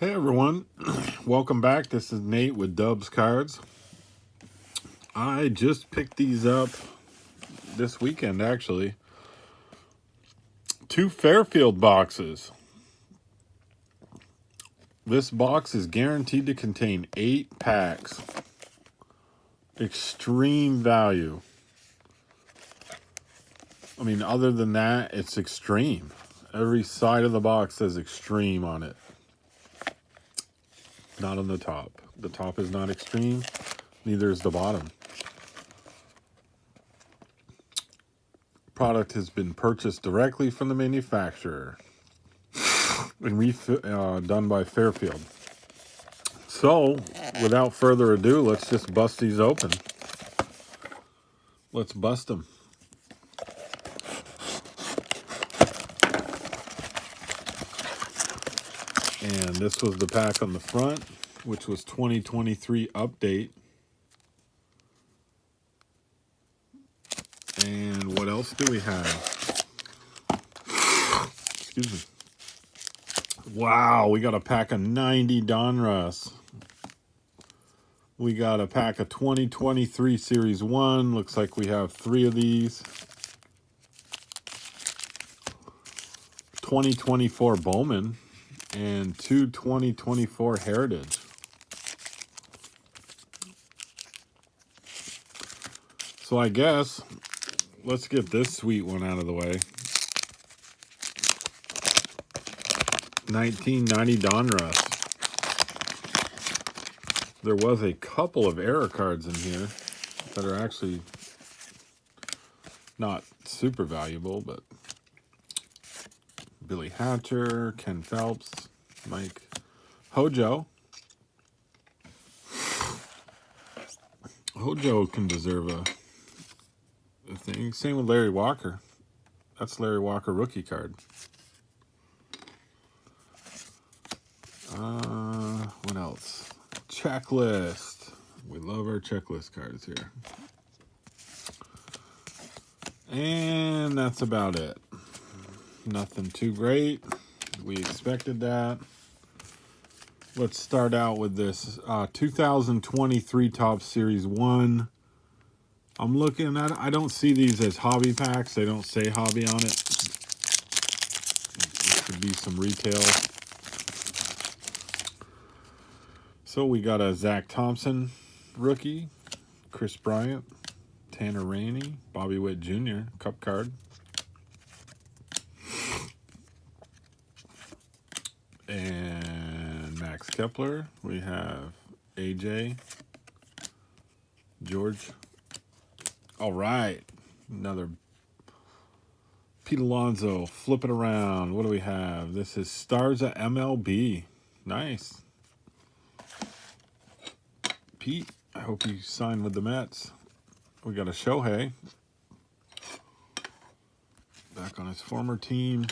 Hey everyone, welcome back. This is Nate with Dubs Cards. I just picked these up this weekend, actually. 2 Fairfield boxes. This box is guaranteed to contain 8 packs. Extreme value. I mean, other than that, it's extreme. Every side of the box says extreme on it. Not on the top. The top is not extreme. Neither is the bottom. Product has been purchased directly from the manufacturer and done by Fairfield. So, without further ado, let's just bust these open. Let's bust them. And this was the pack on the front, which was 2023 update. And what else do we have? Excuse me. Wow, we got a pack of 90 Donruss. We got a pack of 2023 Series 1. Looks like we have 3 of these. 2024 Bowman and 2 2024 Heritage. So I guess let's get this sweet one out of the way. 1990 Donruss. There was a couple of error cards in here that are actually not super valuable, but Billy Hatcher, Ken Phelps, Mike Hojo. Hojo can deserve a thing. Same with Larry Walker. That's Larry Walker rookie card. What else? Checklist. We love our checklist cards here. And that's about it. Nothing too great. We expected that. Let's start out with this 2023 Topps Series 1. I'm looking at it. I don't see these as hobby packs. They don't say hobby on it. It could be some retail. So we got a Zach Thompson rookie, Chris Bryant, Tanner Rainey, Bobby Witt Jr. Cup card. And Max Kepler. We have AJ, George. All right, another Pete Alonso. Flip it around. What do we have? This is Stars at MLB. Nice. Pete, I hope you sign with the Mets. We got a Shohei. Back on his former team.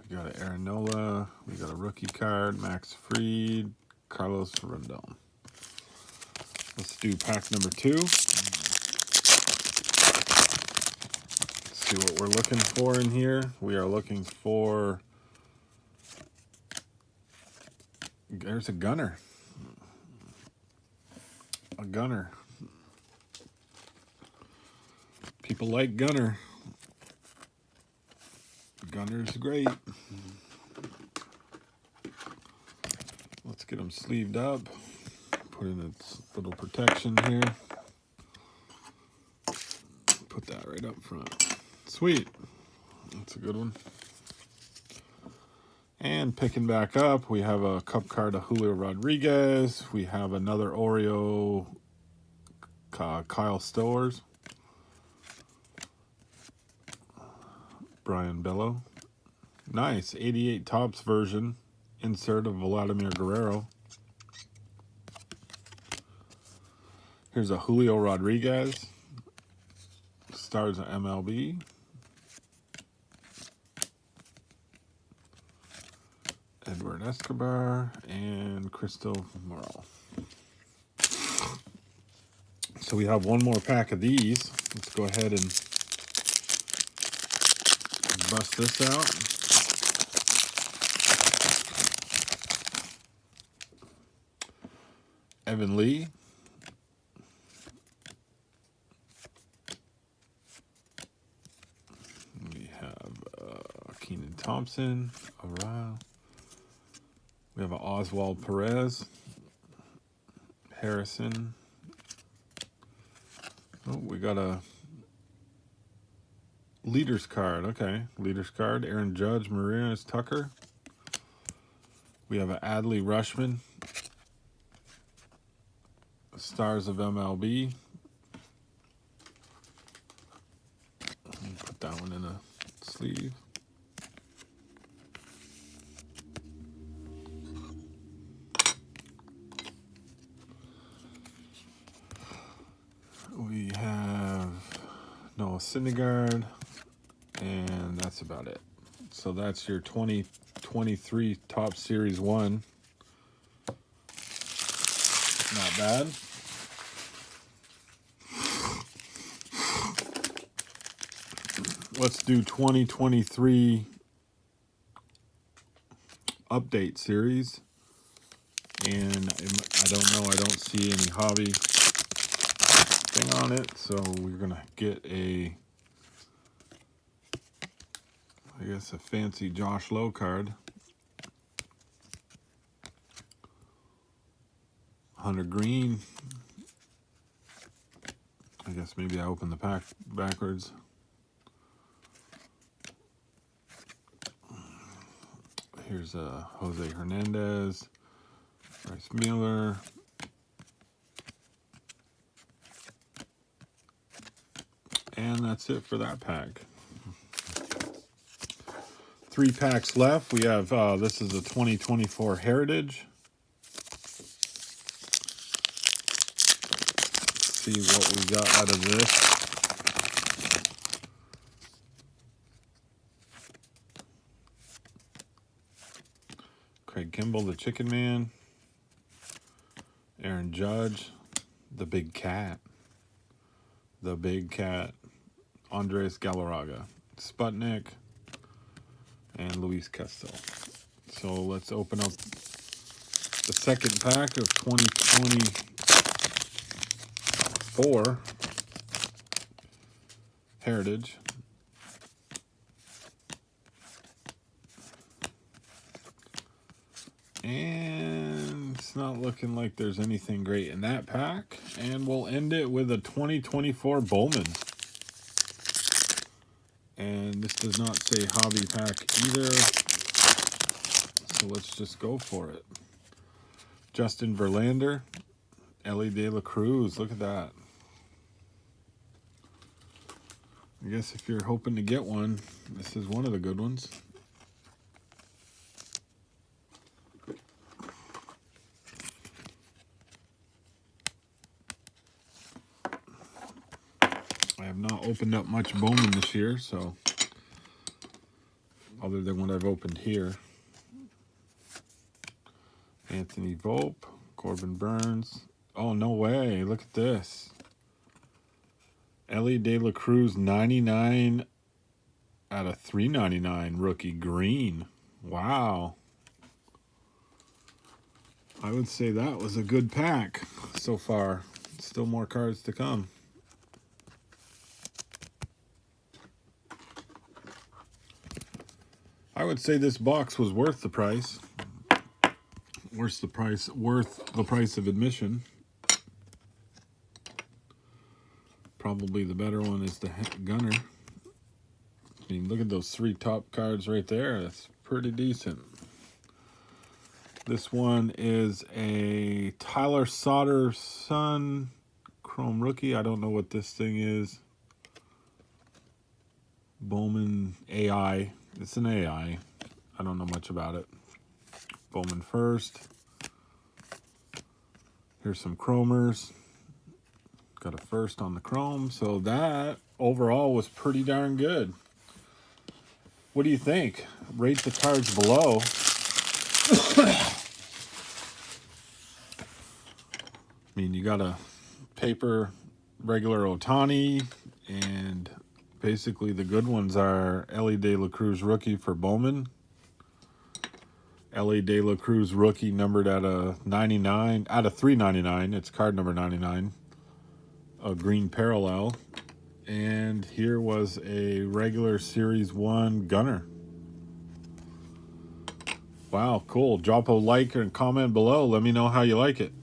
We got an Aaron Nola. We got a rookie card. Max Fried. Carlos Rondon. Let's do pack number 2. See what we're looking for in here. We are looking for... There's a Gunner. A Gunner. People like Gunner. Gunner's great. Let's get them sleeved up. Put in its little protection here. Put that right up front. Sweet. That's a good one. And picking back up, we have a cup card of Julio Rodriguez. We have another Oreo, Kyle Stowers. Brian Bello. Nice. 88 Topps version. Insert of Vladimir Guerrero. Here's a Julio Rodriguez. Stars of MLB. Edward Escobar and Crystal Morel. So we have one more pack of these. Let's go ahead and bust this out. Evan Lee. We have Keenan Thompson. Around. We have an Oswald Perez. Harrison. Oh, we got a leaders card. Okay, leaders card. Aaron Judge, Marinas, Tucker. We have an Adley Rushman. Stars of MLB. Put that one in a sleeve. We have Noah Syndergaard, and that's about it. So that's your 2023 Top Series 1. Not bad. Let's do 2023 update series. And I don't know, I don't see any hobby thing on it, so we're gonna get a, I guess, a fancy Josh Lowe card. Hunter Green. I guess maybe I open the pack backwards. Here's Jose Hernandez, Bryce Miller, and that's it for that pack. 3 packs left. We have, this is a 2024 Heritage. Let's see what we got out of this. Craig Kimball, the Chicken Man. Aaron Judge, the Big Cat. The Big Cat. Andres Galarraga. Sputnik. And Luis Castel. So let's open up the second pack of 2024 Heritage. And it's not looking like there's anything great in that pack. And we'll end it with a 2024 Bowman. And this does not say hobby pack either. So let's just go for it. Justin Verlander. Ellie De La Cruz. Look at that. I guess if you're hoping to get one, this is one of the good ones. I have not opened up much Bowman this year, so other than what I've opened here. Anthony Volpe, Corbin Burns. Oh, no way. Look at this. Ellie De La Cruz, 99 out of 399 rookie green. Wow. I would say that was a good pack so far. Still more cards to come. I would say this box was worth the price. Worth the price of admission. Probably the better one is the Gunner. I mean, look at those 3 top cards right there. That's pretty decent. This one is a Tyler Son Chrome Rookie. I don't know what this thing is. Bowman AI. It's an AI. I don't know much about it. Bowman first. Here's some chromers. Got a first on the chrome. So that overall was pretty darn good. What do you think? Rate the cards below. I mean, you got a paper regular Ohtani, and basically the good ones are Ellie De La Cruz rookie for Bowman, Ellie De La Cruz rookie, numbered at a 99 out of 399. It's card number 99. A green parallel. And here was a regular Series 1 Gunner. Wow, cool. Drop a like and comment below. Let me know how you like it.